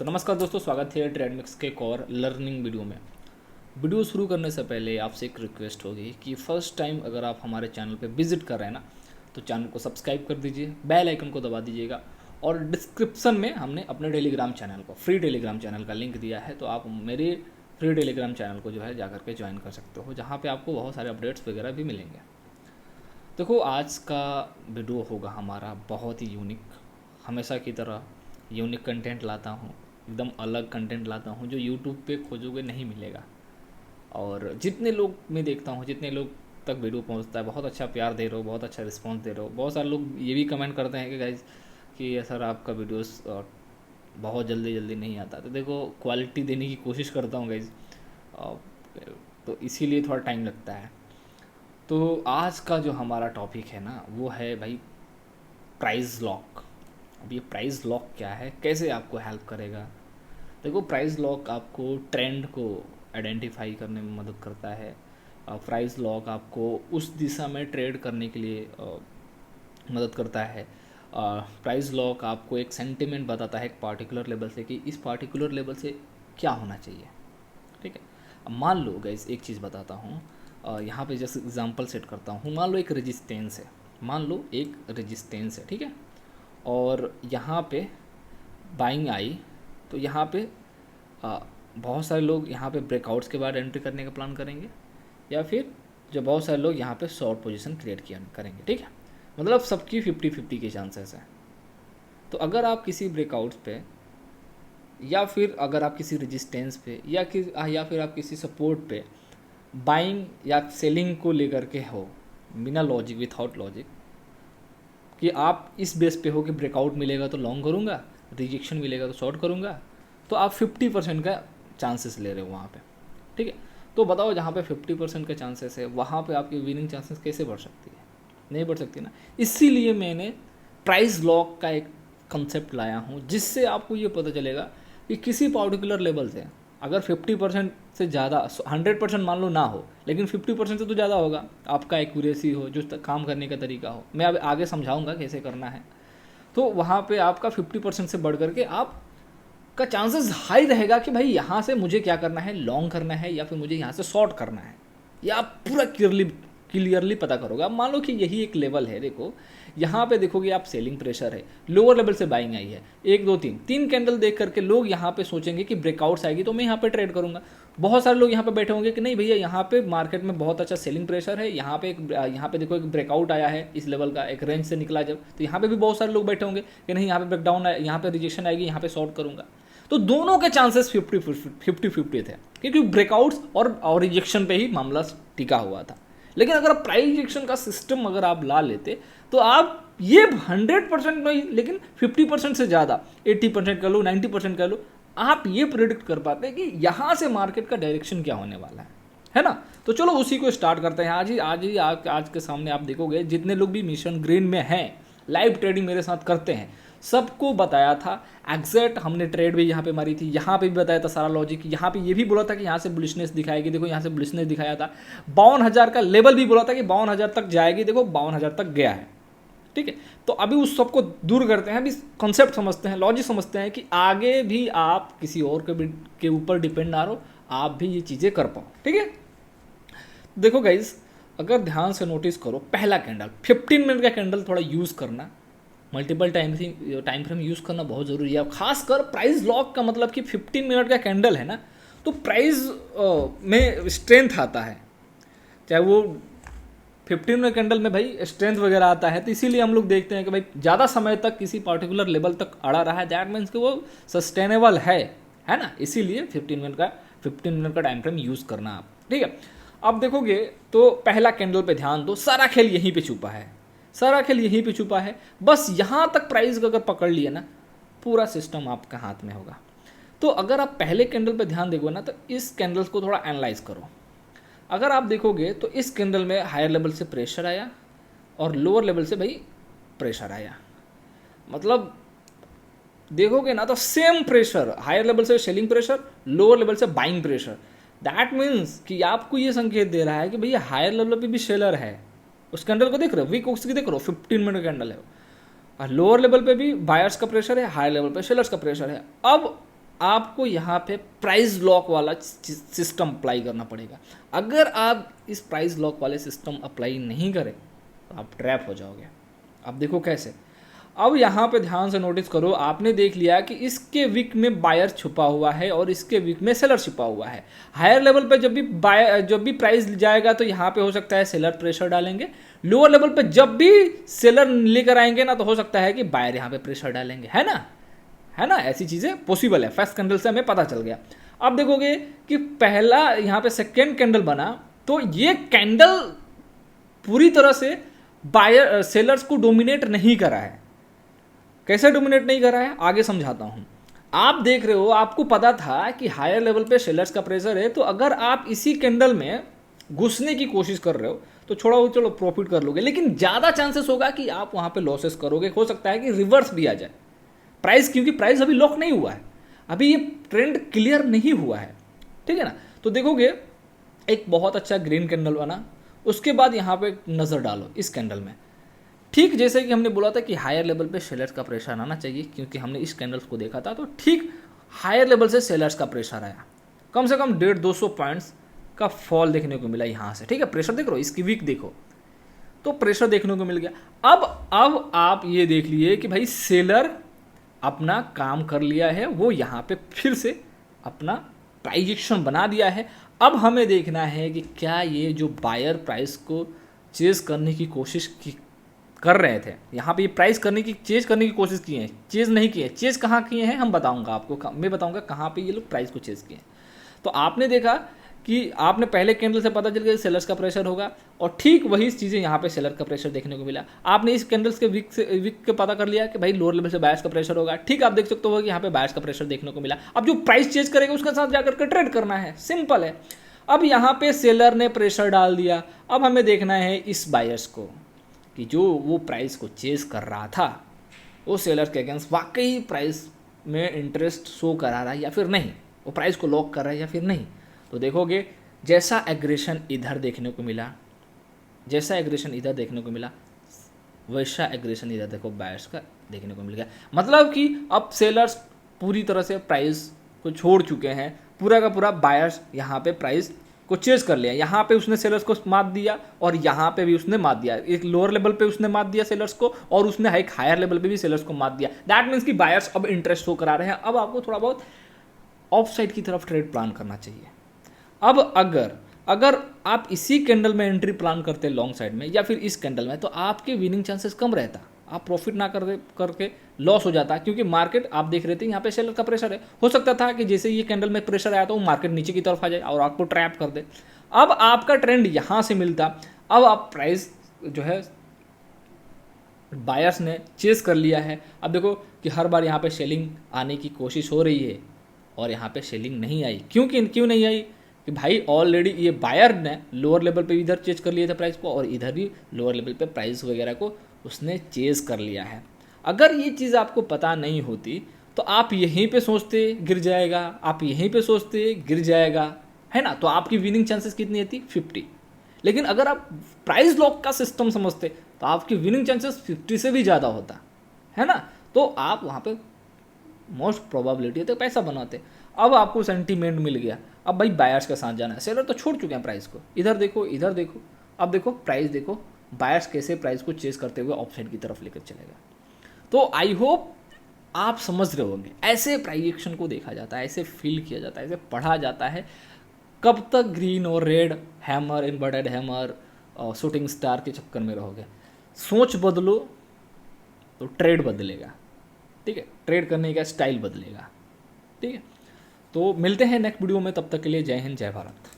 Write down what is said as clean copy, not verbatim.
तो नमस्कार दोस्तों, स्वागत है ट्रेडमिक्स के एक और लर्निंग वीडियो में। वीडियो शुरू करने से पहले आपसे एक रिक्वेस्ट होगी कि फर्स्ट टाइम अगर आप हमारे चैनल पे विजिट कर रहे हैं ना, तो चैनल को सब्सक्राइब कर दीजिए, बेल आइकन को दबा दीजिएगा। और डिस्क्रिप्शन में हमने अपने टेलीग्राम चैनल को, फ्री टेलीग्राम चैनल का लिंक दिया है, तो आप मेरे फ्री टेलीग्राम चैनल को जो है जा करके ज्वाइन कर सकते हो, जहाँ पर आपको बहुत सारे अपडेट्स वगैरह भी मिलेंगे। देखो, आज का वीडियो होगा हमारा बहुत ही यूनिक। हमेशा की तरह यूनिक कंटेंट लाता हूँ, एकदम अलग कंटेंट लाता हूँ जो यूट्यूब पे खोजोगे नहीं मिलेगा। और जितने लोग मैं देखता हूँ, जितने लोग तक वीडियो पहुँचता है, बहुत अच्छा प्यार दे रहे हो, बहुत अच्छा रिस्पांस दे रहे हो। बहुत सारे लोग ये भी कमेंट करते हैं कि गाइज कि सर आपका वीडियोस बहुत जल्दी जल्दी नहीं आता। तो देखो, क्वालिटी देने की कोशिश करता हूँ गाइज, तो इसीलिए थोड़ा टाइम लगता है। तो आज का जो हमारा टॉपिक है ना, वो है भाई प्राइस लॉक। अब ये प्राइस लॉक क्या है, कैसे आपको हेल्प करेगा? देखो, प्राइस लॉक आपको ट्रेंड को आइडेंटिफाई करने में मदद करता है। प्राइस लॉक आपको उस दिशा में ट्रेड करने के लिए मदद करता है। प्राइस लॉक आपको एक सेंटिमेंट बताता है एक पार्टिकुलर लेवल से कि इस पार्टिकुलर लेवल से क्या होना चाहिए। ठीक है, अब मान लो गाइस, एक चीज़ बताता हूँ, यहाँ पे जैसे एग्जांपल सेट करता हूँ। मान लो एक रेजिस्टेंस है, मान लो एक रेजिस्टेंस है, ठीक है, और यहाँ पे बाइंग आई, तो यहाँ पे बहुत सारे लोग यहाँ पे ब्रेकआउट्स के बाद एंट्री करने का प्लान करेंगे, या फिर जो बहुत सारे लोग यहाँ पे शॉर्ट पोजीशन क्रिएट किया करेंगे। ठीक है, मतलब सबकी 50-50 के चांसेस हैं। तो अगर आप किसी ब्रेकआउट्स पे, या फिर अगर आप किसी रेजिस्टेंस पे, या फिर आप किसी सपोर्ट पे बाइंग या सेलिंग को लेकर के हो, बिना लॉजिक, विथआउट लॉजिक, कि आप इस बेस पे हो कि ब्रेकआउट मिलेगा तो लॉन्ग करूँगा, रिजेक्शन मिलेगा तो शॉर्ट करूँगा, तो आप 50% का चांसेस ले रहे हो वहाँ पे। ठीक है, तो बताओ, जहाँ पे 50% का चांसेस है, वहाँ पे आपकी विनिंग चांसेस कैसे बढ़ सकती है? नहीं बढ़ सकती ना। इसीलिए मैंने प्राइस लॉक का एक कंसेप्ट लाया हूँ, जिससे आपको ये पता चलेगा कि किसी पार्टिकुलर लेवल से अगर 50% से ज़्यादा, 100% मान लो ना हो, लेकिन 50% से तो ज़्यादा होगा, आपका एक्यूरेसी हो, जो काम करने का तरीका हो, मैं अब आगे समझाऊंगा कैसे करना है, तो वहाँ पे आपका 50% से बढ़ करके आप का चांसेस हाई रहेगा कि भाई यहाँ से मुझे क्या करना है, लॉन्ग करना है या फिर मुझे यहाँ से शॉर्ट करना है। या आप पूरा क्लियरली पता करोगे। अब मान लो कि यही एक लेवल है, देखो यहाँ पे देखोगे आप, सेलिंग प्रेशर है, लोअर लेवल से बाइंग आई है, 1 2 3 कैंडल देख करके लोग यहाँ पे सोचेंगे कि ब्रेकआउट्स आएगी तो मैं यहाँ पे ट्रेड करूँगा। बहुत सारे लोग यहाँ पे बैठे होंगे कि नहीं भैया, यहाँ पे मार्केट में बहुत अच्छा सेलिंग प्रेशर है, यहाँ पे देखो एक ब्रेकआउट आया है इस लेवल का, एक रेंज से निकला जब, तो यहाँ पे भी बहुत सारे लोग बैठे होंगे कि नहीं, यहाँ पे ब्रेकडाउन, यहाँ पे रिजेक्शन आएगी, यहाँ पे शॉर्ट करूँगा। तो दोनों के चांसेस 50-50 थे, क्योंकि ब्रेकआउट्स और रिजेक्शन पे ही मामला टिका हुआ था। लेकिन अगर आप प्राइस रिजेक्शन का सिस्टम अगर आप ला लेते, तो आप ये 100% नहीं, लेकिन 50% से ज़्यादा, 80% कर लो, 90% कर लो, आप ये प्रिडिक्ट कर पाते हैं कि यहाँ से मार्केट का डायरेक्शन क्या होने वाला है ना। तो चलो उसी को स्टार्ट करते हैं। आज के सामने आप देखोगे, जितने लोग भी मिशन ग्रीन में हैं, लाइव ट्रेडिंग मेरे साथ करते हैं, सबको बताया था एग्जैक्ट, हमने ट्रेड भी यहाँ पे मारी थी, यहाँ पे भी बताया था सारा लॉजिक। यहाँ पे ये भी बोला था कि यहाँ से बुलिशनेस दिखाएगी, देखो यहाँ से बुलिशनेस दिखाया था। 52,000 का लेवल भी बोला था कि 52,000 तक जाएगी, देखो 52,000 तक गया है। ठीक है, तो अभी उस सबको दूर करते हैं, अभी कॉन्सेप्ट समझते हैं, लॉजिक समझते हैं कि आगे भी आप किसी और के ऊपर डिपेंड ना रहो, आप भी ये चीज़ें कर पाओ। ठीक है, देखो गाइज, अगर ध्यान से नोटिस करो, पहला कैंडल 15 मिनट का कैंडल थोड़ा यूज़ करना, मल्टीपल टाइम फ्रेम यूज़ करना बहुत ज़रूरी है। खासकर प्राइस लॉक का मतलब कि 15 मिनट का कैंडल है ना, तो प्राइस में स्ट्रेंथ आता है, चाहे वो 15 मिनट कैंडल में भाई स्ट्रेंथ वगैरह आता है। तो इसीलिए हम लोग देखते हैं कि भाई ज़्यादा समय तक किसी पर्टिकुलर लेवल तक अड़ा रहा है, दैट मीन्स कि वो सस्टेनेबल है ना। इसीलिए 15 मिनट का टाइम फ्रेम यूज़ करना आप। ठीक है, अब देखोगे तो पहला कैंडल पे ध्यान दो, सारा खेल यहीं पे छुपा है, सारा खेल यहीं पे छुपा है। बस यहाँ तक प्राइस अगर पकड़ लिए ना, पूरा सिस्टम आपका हाथ में होगा। तो अगर आप पहले कैंडल पे ध्यान देखोगे ना, तो इस कैंडल्स को थोड़ा एनालाइज करो। अगर आप देखोगे तो इस कैंडल में हायर लेवल से प्रेशर आया और लोअर लेवल से भाई प्रेशर आया, मतलब देखोगे ना तो सेम प्रेशर, हायर लेवल से सेलिंग प्रेशर, लोअर लेवल से बाइंग प्रेशर। दैट मीन्स कि आपको ये संकेत दे रहा है कि भैया हायर लेवल पे भी सेलर है। उस कैंडल को देख रहे हो, वीक ऑक्स की देख रहे हो, 15 मिनट कैंडल है, और लोअर लेवल पे भी बायर्स का प्रेशर है, हायर लेवल पे सेलर्स का प्रेशर है। अब आपको यहाँ पे प्राइस लॉक वाला सिस्टम अप्लाई करना पड़ेगा। अगर आप इस प्राइस लॉक वाले सिस्टम अप्लाई नहीं करें तो आप ट्रैप हो जाओगे। अब देखो कैसे। अब यहाँ पे ध्यान से नोटिस करो, आपने देख लिया कि इसके विक में बायर छुपा हुआ है और इसके विक में सेलर छुपा हुआ है। हायर लेवल पे जब भी प्राइस जाएगा तो यहाँ पे हो सकता है सेलर प्रेशर डालेंगे, लोअर लेवल पे जब भी सेलर लेकर आएंगे ना तो हो सकता है कि बायर यहाँ पे प्रेशर डालेंगे, है ना, ऐसी चीज़ें पॉसिबल है। फर्स्ट कैंडल से हमें पता चल गया। अब देखोगे कि पहला यहाँ पे सेकेंड कैंडल बना तो ये कैंडल पूरी तरह से बायर सेलर्स को डोमिनेट नहीं करा है। कैसे डोमिनेट नहीं करा है आगे समझाता हूँ। आप देख रहे हो, आपको पता था कि हायर लेवल पे सेलर्स का प्रेशर है, तो अगर आप इसी कैंडल में घुसने की कोशिश कर रहे हो तो चलो प्रॉफिट कर लोगे, लेकिन ज़्यादा चांसेस होगा कि आप वहाँ पे लॉसेस करोगे। हो सकता है कि रिवर्स भी आ जाए प्राइस, क्योंकि प्राइस अभी लॉक नहीं हुआ है, अभी ये ट्रेंड क्लियर नहीं हुआ है, ठीक है ना। तो देखोगे एक बहुत अच्छा ग्रीन कैंडल बना, उसके बाद यहाँ पे नज़र डालो इस कैंडल में। ठीक जैसे कि हमने बोला था कि हायर लेवल पे सेलर्स का प्रेशर आना चाहिए, क्योंकि हमने इस कैंडल्स को देखा था, तो ठीक हायर लेवल से सेलर्स का प्रेशर आया। कम से कम 150-200 पॉइंट्स का फॉल देखने को मिला यहाँ से, ठीक है। प्रेशर देख रहे हो, इसकी वीक देखो तो प्रेशर देखने को मिल गया। अब आप ये देख लिए कि भाई सेलर अपना काम कर लिया है, वो यहाँ पे फिर से अपना प्राइस एक्शन बना दिया है। अब हमें देखना है कि क्या ये जो बायर प्राइस को चेज करने की कोशिश कर रहे थे, यहाँ पे ये प्राइस चेज करने की कोशिश की है, चेज नहीं किए। चेज कहाँ किए हैं हम बताऊंगा आपको, मैं बताऊंगा कहाँ पे ये लोग प्राइस को चेज किए हैं। तो आपने देखा कि आपने पहले कैंडल से पता चल गया सेलर्स का प्रेशर होगा, और ठीक वही चीज़ें यहाँ पे सेलर का प्रेशर देखने को मिला। आपने इस कैंडल्स के वीक के पता कर लिया कि भाई लोअर लेवल से बायर्स का प्रेशर होगा। ठीक, आप देख सकते हो कि यहाँ पे बायर्स का प्रेशर देखने को मिला। अब जो प्राइस चेंज करेगा उसके साथ जाकर के ट्रेड करना है, सिंपल है। अब यहाँ पे सेलर ने प्रेशर डाल दिया। अब हमें देखना है इस बायर्स को कि जो वो प्राइस को चेज कर रहा था वो सेलर के अगेंस्ट वाकई प्राइस में इंटरेस्ट शो करा रहा है या फिर नहीं, वो प्राइस को लॉक कर रहा है या फिर नहीं। तो देखोगे जैसा एग्रेशन इधर देखने को मिला, वैसा एग्रेशन इधर देखो बायर्स का देखने को मिल गया। मतलब कि अब सेलर्स पूरी तरह से प्राइस को छोड़ चुके हैं, पूरा का पूरा बायर्स यहाँ पे प्राइस को चेज कर लिया। यहाँ पे उसने सेलर्स को मात दिया और यहाँ पे भी उसने मात दिया। एक लोअर लेवल पे उसने मात दिया सेलर्स को, और उसने एक हायर लेवल पे भी सेलर्स को मात दिया। दैट मीन्स कि बायर्स अब इंटरेस्ट शो करा रहे हैं। अब आपको थोड़ा बहुत ऑफ साइड की तरफ ट्रेड प्लान करना चाहिए। अब अगर आप इसी कैंडल में एंट्री प्लान करते लॉन्ग साइड में या फिर इस कैंडल में, तो आपके विनिंग चांसेस कम रहता, आप प्रॉफिट ना करके लॉस हो जाता, क्योंकि मार्केट आप देख रहे थे यहाँ पे सेलर का प्रेशर है। हो सकता था कि जैसे ये कैंडल में प्रेशर आया तो वो मार्केट नीचे की तरफ आ जाए और आपको ट्रैप कर दे। अब आपका ट्रेंड यहाँ से मिलता, अब आप प्राइस जो है बायर्स ने चेस कर लिया है। अब देखो कि हर बार यहाँ पे सेलिंग आने की कोशिश हो रही है और यहाँ पे सेलिंग नहीं आई। क्यों नहीं आई? कि भाई ऑलरेडी ये बायर ने लोअर लेवल पे इधर चेज कर लिया था प्राइस को, और इधर भी लोअर लेवल पे प्राइस वगैरह को उसने चेज कर लिया है। अगर ये चीज़ आपको पता नहीं होती तो आप यहीं पे सोचते गिर जाएगा, आप यहीं पे सोचते गिर जाएगा, है ना। तो आपकी विनिंग चांसेस कितनी होती? 50। लेकिन अगर आप प्राइस लॉक का सिस्टम समझते तो आपकी विनिंग चांसेस 50 से भी ज़्यादा होता, है ना। तो आप वहाँ पे मोस्ट प्रोबेबिलिटी है तो पैसा बनाते। अब आपको सेंटीमेंट मिल गया, अब भाई बायर्स के साथ जाना है। सेलर तो छोड़ चुके हैं प्राइस को, इधर देखो इधर देखो, अब देखो प्राइस देखो, बायर्स कैसे प्राइस को चेस करते हुए ऑफसाइड की तरफ लेकर चलेगा। तो आई होप आप समझ रहे होंगे, ऐसे प्राइस एक्शन को देखा जाता है, ऐसे फील किया जाता है, ऐसे पढ़ा जाता है। कब तक ग्रीन और रेड हैमर, इन्वर्टेड हैमर और शूटिंग स्टार के चक्कर में रहोगे? सोच बदलो तो ट्रेड बदलेगा, ठीक है, ट्रेड करने का स्टाइल बदलेगा, ठीक है। तो मिलते हैं नेक्स्ट वीडियो में, तब तक के लिए जय हिंद जय भारत।